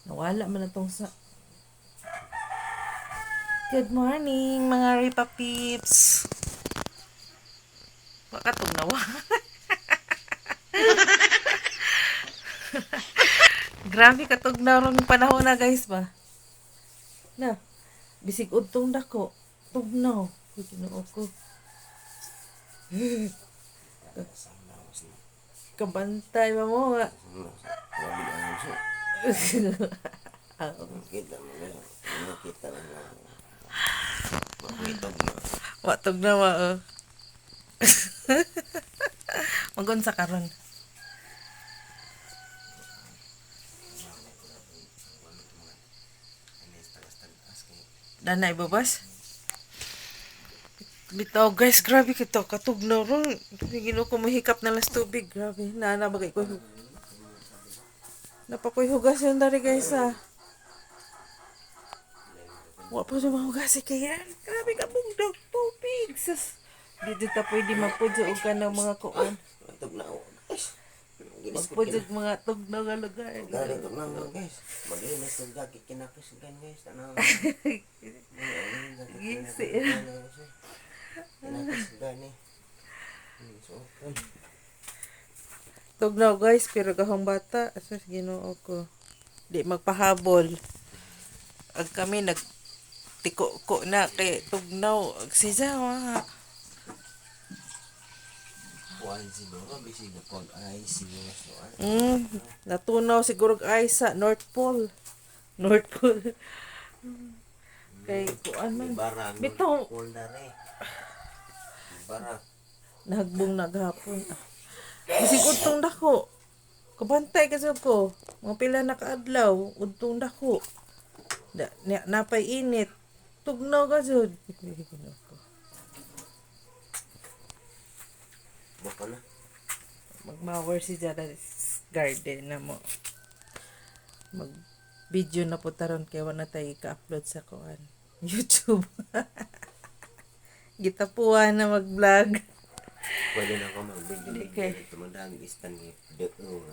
Nawala man na tong sa... Good morning, mga Ripa Peeps. Wakatog nawa. Grabe katog na ron panahon na guys ba. Na, bisig udtong dako. Tugnaw. Ginoo ko. Kabantay ba mo nga. Watog na wa. Magunsa karon. Danay babas. Bitaw guys, grabe kito katugnaw ron. Ginoo ko mahikap na las tubig. Grabe, nana bagay ko. Napakoy hugas yun dari guys ah. Wa po siya mahugasi kaya. Grabe ka bugdog tubig. Sus. Dito ta pwede magpudyo og ka ng mga kuan. Magpudyo og mga tugnaw nga lugar. Galing tugnaw guys. Mag-inis ng jacket kinapis gan guys. Tanaw. Gisi. Kinapis gan eh. So, Tugnaw guys, pero gahong bata. Asus Ginoo ko. Di magpahabol. Ag kami nagtiko-ko na kay tugnaw. Agsiza wa. kuan siguro bisig pag ice siguro. Natunaw siguro ay sa North Pole. North Pole. Kay kuan man. Barang. Bitaw. Kuldare. Barang. Nahagbong naghapon. Bisig udtong dako. Kabantay kasi ko. Mga pila na kaadlaw. Udtong dako. Napay init. Tugnaw ka jud. Baka na. Magmower si Jada garden na mo. Mag video na po taron kay wala tayo ka-upload sa kuan YouTube. Gitapuan na mag-vlog. Pwede na ako mag-video. Okay. Tumandang istan ni Deo.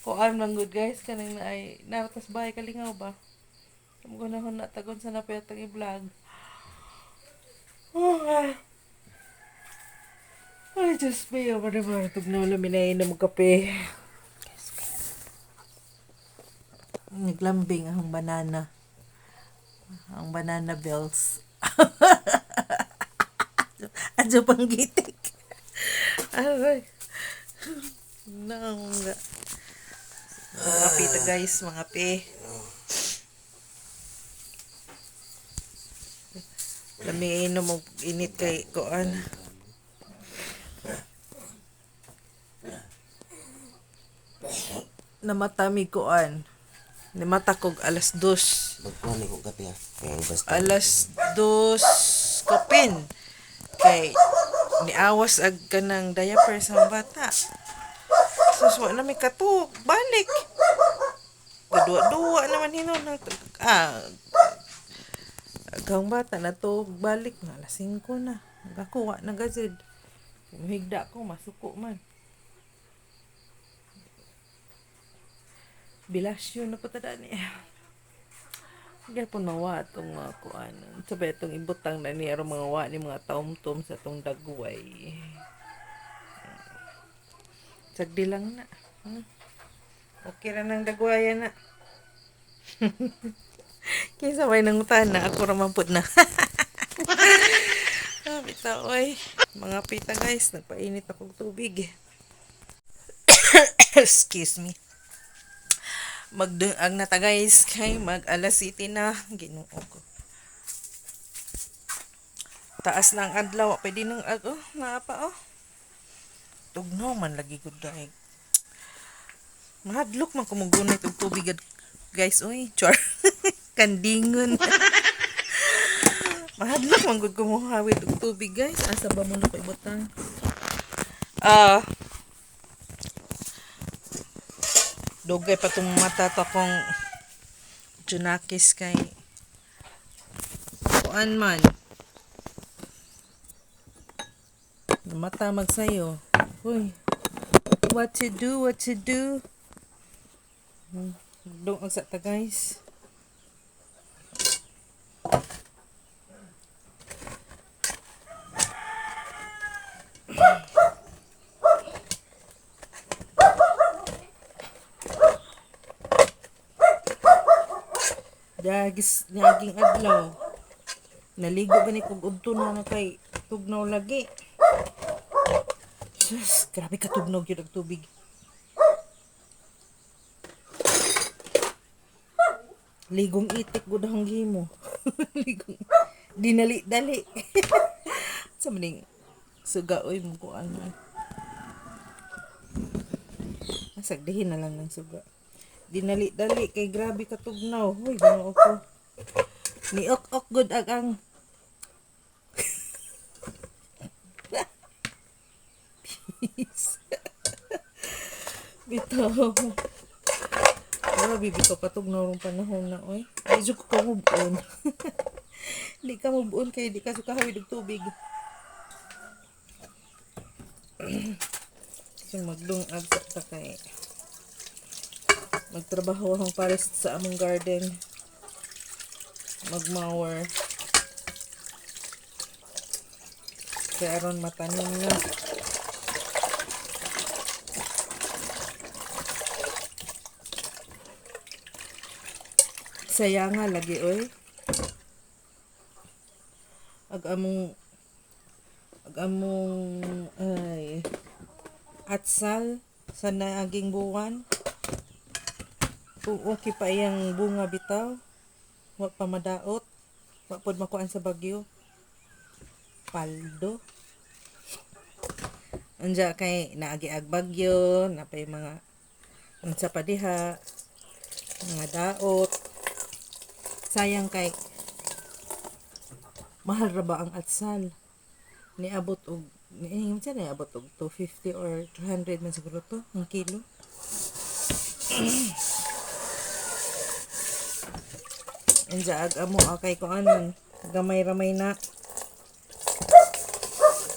Kuan lang good guys kanang na ay natas bahay kalingaw ba. Kamo na hon na tagon sa napayatang i-vlog. Ay, just me. Ako na ba? Tugnaw lang minainom ng kape. Naglambing ang banana. Ang banana bells. Adyo pang gitik. Aray. Nangga. Mga pita guys, mga pe. Lamiinom mo init kay kuan. Namatami kuan. Namata kog alas 2. Magkuhan ko kape ha. Basta. Alas 2 kopin. Kay niawas ag kanang diaper sa bata. Sus, wa na may kato. Balik. Gadua-dua naman hinon. Agang bata na to balik na alas 5 na. Nagakuha na gazid. Higda ko, masuko man. Bilasyo na patada niya. Kaya po nawa itong mga kuan. Sabi itong ibutang na niya mga wa ni mga taom-tom sa itong dagway. Sagdi lang na. Okay na ng dagwayan na. Kaya sabay nang utana. Ako ramampod na. Bitaw oy. Mga pita guys. Nagpainit akong tubig. Excuse me. Magdang na ta guys kay mag alas 7 na Ginoo ko. Taas na ang adlaw pwede nang naapa tugnaw man lagi gud dai. Mahadlok man kumugunit og tubig guys oy char. Kandingon. Mahadlok man gud kumuhawid og tubig guys asa ba mo na ko ibutang. Dugay pa itong mata to kong junakis kay kuan man. Mata magsayo. Uy. What to do? Magdungag sa ta guys. Dagis naging adlaw. Naligo gani kog udto na kay tugnaw lagi. Sus, grabe ka tugnaw gyud ang tubig. Ligong itik gud ang gimo. Ligong dinali-dali. Sa maning suga oy mo ko ano. Nasagdihin na lang ng suga. Dinali-dali kay grabe ka tugnaw. Hoy, Ginoo ko. Niok-ok gud ang peace. Bitaw. Grabe bitaw patugnaw rong panahon na oy. Medyo ko move-on. Di ka move-on kay di ka sukahawid og tubig. So magdungag sa ta kay magtrabaho akong pares sa among garden. Magmower. Kaya aron matanim na. Saya nga lagi oy. Ag-among ay atsal sa naaging buwan. Kung okay pa iyang bunga bitaw. Wa pa madaot. Wa pod makuan sa bagyo. Paldo. Anja kay naagi ag bagyo, napay mga unsa pa diha, mga daot. Sayang kay mahal ra ba ang atsal? Niabot og niabot og 250 or 200 man siguro to ang kilo. Anja ag amo kay kuan gamay-ramay na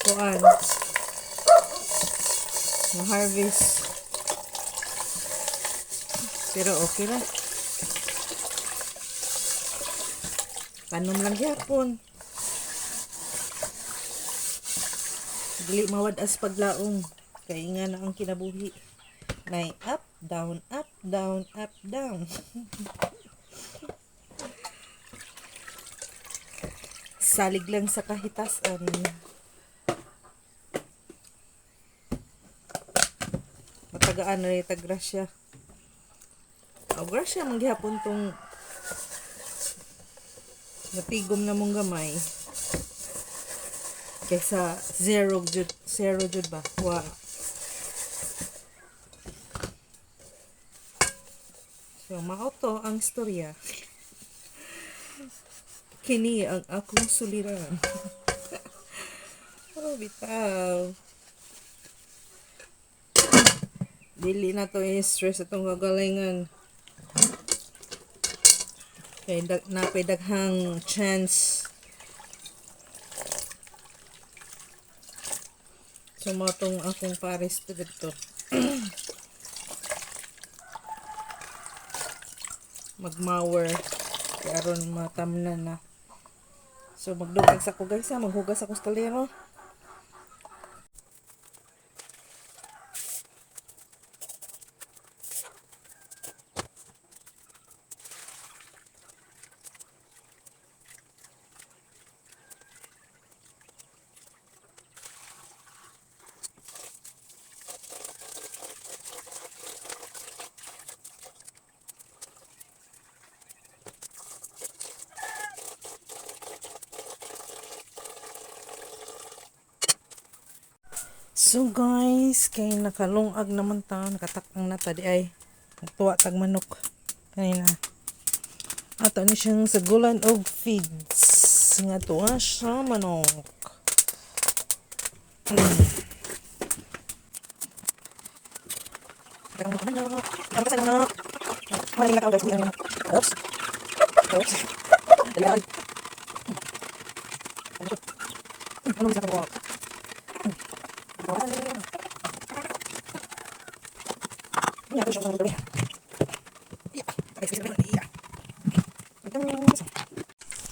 kuan na harvest. Pero okay ra. Tanom lang gyapon. Dili mawadas paglaom kay nga na ang kinabuhi. May up, down, up, down, up, down. Salig lang sa kahitasan. Matagaan na rin grasya. O grasya manggihapon tong natigom na mong gamay. Kaysa zero jud ba? Wa. So, mao to ang istorya. Kini ang akong suliran. Oh, bitaw. Dili na to stress atong kagalingan. Kay napay daghang chance. So, matong akong pares to dito. Magmower. Kaya aron matamnan na. So, magdugag sa ko guys ha. Maghugas ako sa kalero. So guys, kay nakalungag naman ta, nakatakang na ta di ay tuwa tag manok kanina. Ato ni siyang sagulan og feeds nga tuwa siya manok.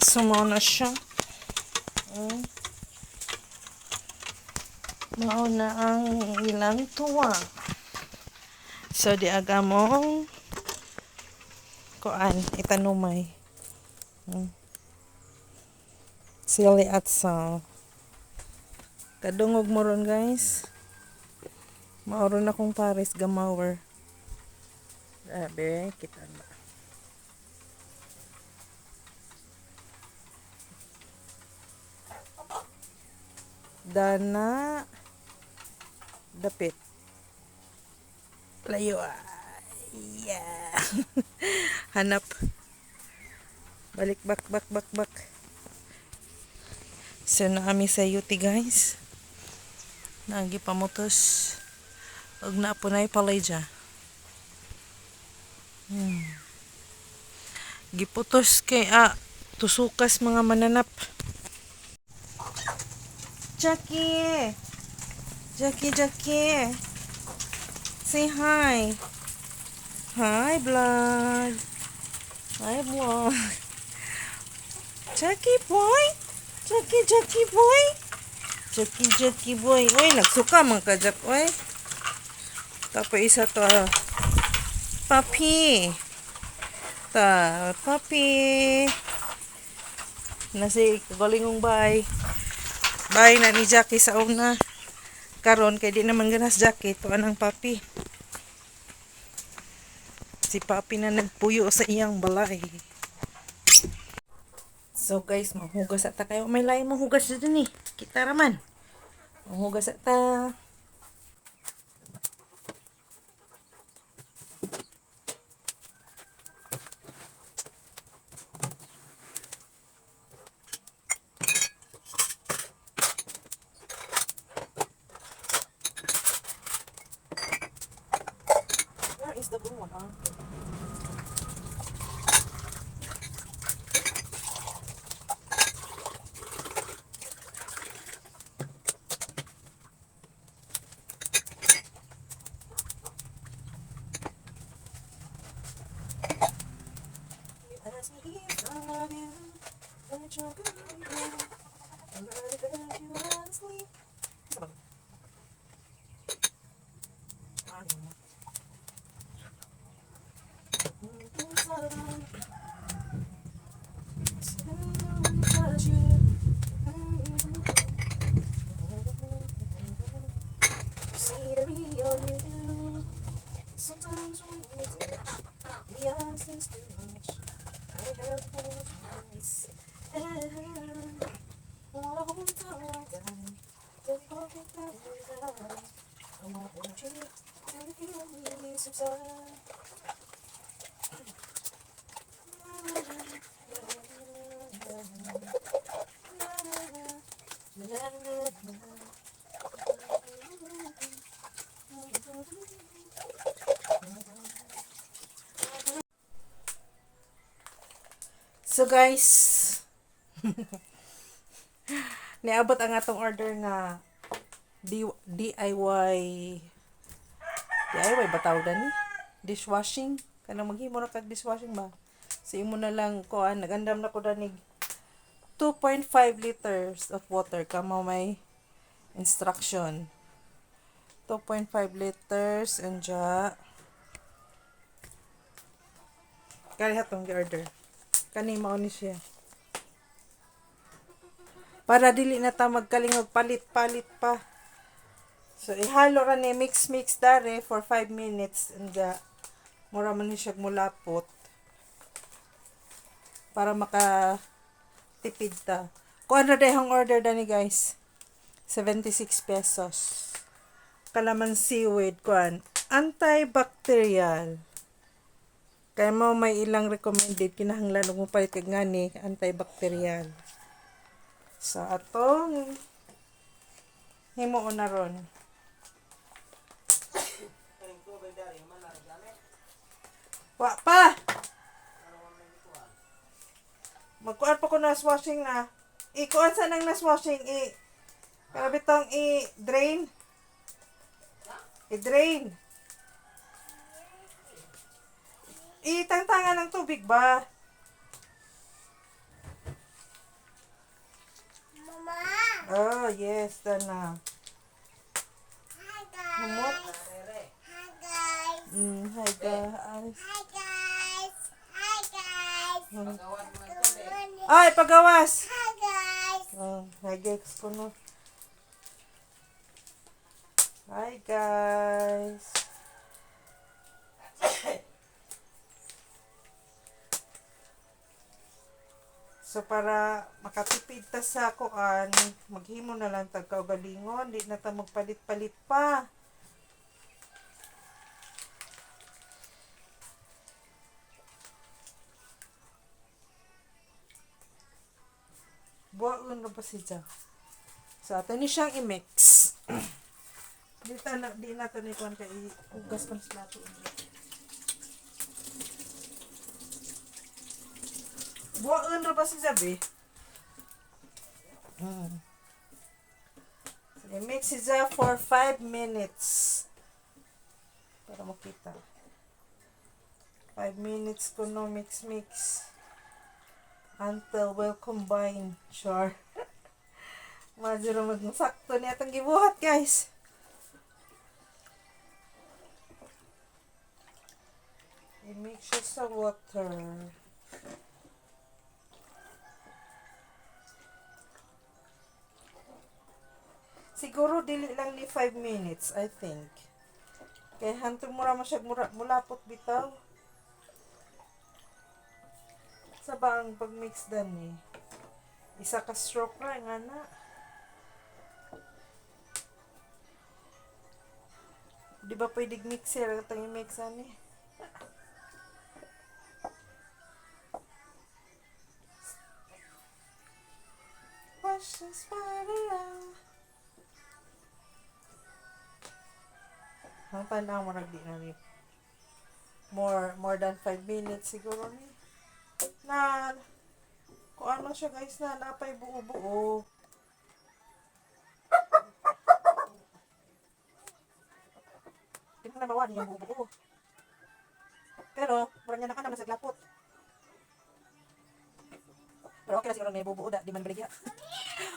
Sumo na siya. Mao na ang ilang tuwa. So, di agamong kuan, itanumay. Sili at sa kadungog mo ron, guys. Mauron akong pares gamawer. Grabe, kita ba. Dana dapit. Layo. Yeah. Hanap. Balik bak. So na kami sa UT, guys. Nagi pamutos. Og na po na ipalay giputos kay tusukas mga mananap. Jackie. Say hi. Hi, vlog. Jackie boy. Jackie boy. Uy, nagsuka man ka, Jack. Uy. Tapos isa to. Papi. Papi. Nasi kagalingong bay. Bay na ni Jackie sa una. Karon kay di naman ganas Jackie. Ito anang papi. Si papi na nagpuyo sa iyang balay. So guys, mahugas ata kayo. May lain mahugas dito ni. Kita raman. Mahugas ata. Where is the blue one? Sometimes when you do, the answer's too much. I have no choice. And all I want to die, the perfect that we die. I want you to feel me subside. So guys, niabot ang atong order nga DIY ba tawag ni? Dishwashing. Kanang maghimo na kag dishwashing ba? So imo na lang kuan, nagandam na ko danig 2.5 liters of water kamo may instruction. 2.5 liters and kani hatong gi-order. Kani mao ni siya. Para dili na ta magkalingog palit-palit pa. So ihalo ra ni mix dare for 5 minutes and mura man ni siya mulapot para maka tipid ta. Kuan ra dayhang order dani guys. 76 pesos. Calamansi with kuan antibacterial. Kaya mo may ilang recommended kinahanglan mo palit kag ngani antibacterial. So atong himuon na ron. Wa pa. Magkuan pa ko na washing na. Ikuan sa nang washing para bitong i-drain. I-drain. Itantangan ng tubig ba? Mama! Oh, yes, na. Hi guys! Humot. Hi guys! Hi guys. Hi guys! Hi guys! Good morning! Ay, pagawas! Hi guys! Hi guys ko no. Hi guys. So para makatipid ta sa kuan, maghimo na lang tag kaugalingon, di na ta magpalit-palit pa. Buwaon na ba siya? So ato ni siyang i-mix. Di na to ni kuan kay ugas pa sa plato. Buwaon na ba siya be? So, i-mix siya for 5 minutes. Para makita. 5 minutes ko no mix until well combine. Sure. Madyo mag-sakto niya itong gibuhat, guys. I-mix siya sa water. Siguro dili lang ni 5 minutes, I think. Kaya hantong mura masyag mulapot bitaw. Sa bang pag-mix dan ni. Isa ka stroke ra nga na. Di ba pwede mixer itong i-mix ani? Wash this body out. Ang tanaw mo di na ni. More than 5 minutes siguro ni. Na kung ano siya guys na napay buo-buo. Hindi mo na mawani yung buo-buo. Pero, mura niya na ka naman sa glapot. Pero okay na siguro may buo-buo da. Di man baligya.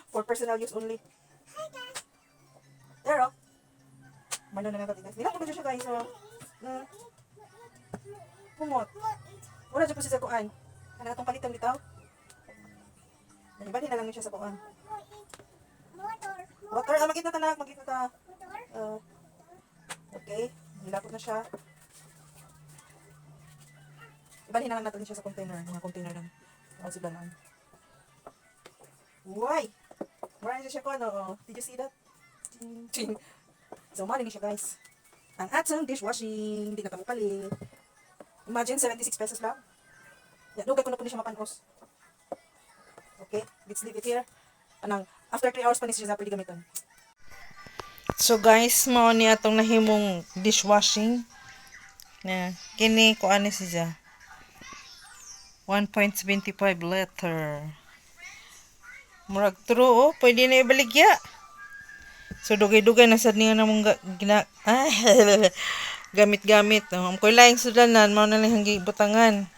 For personal use only. Pero, malo na nga guys. Nilang ko siya guys. So, humot. Wala dyan po siya sa kuan. Ano itong palitan dito? Ibali na lang siya sa kuan. Water. Magkita ta na. Magkita ta. Okay. Nilapot na siya. Ibali na lang natin siya sa container. Mga container lang. Kasi ba lang. Why? Wala siya kuan. Did you see that? Ching, ching. So, maling siya guys. Ang atong dishwashing. Hindi na kami palit. Imagine 76 pesos lang. Dugay ko na po niya mapanos. Okay, let's leave it here. Anang, after 3 hours pa ni siya pwede gamiton. So guys, mao ni atong nahimong dishwashing. Na, kini ko ani siya. 1.75 liter. Murag true, pwede na ibaligya. So dugay-dugay na sad niya namong gamit-gamit. Koy laing sudanan, mao na lang hanggi butangan.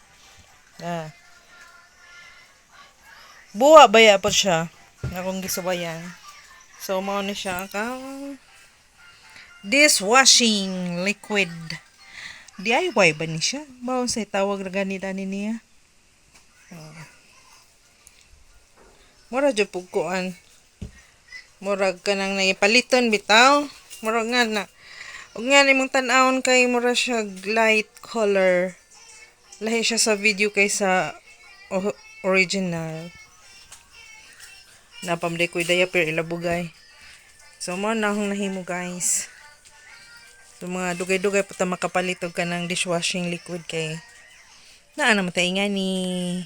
Buwa baya po siya akong gisubayan. So mao ni siya kang dishwashing liquid. DIY ba ni siya? Mao say tawag ra ganita niya. Mura jud pug kuan. Murag kanang naipaliton bitaw. Murag nga na. Ug nga nimong tan-awon kay mura siya light color. Lahi siya sa video kay sa original. Napamday ko diaper ilabugay. So mo na akong nahimo guys. So mga dugay-dugay pa ta makapalit og kanang dishwashing liquid kay naa na matay nga ni.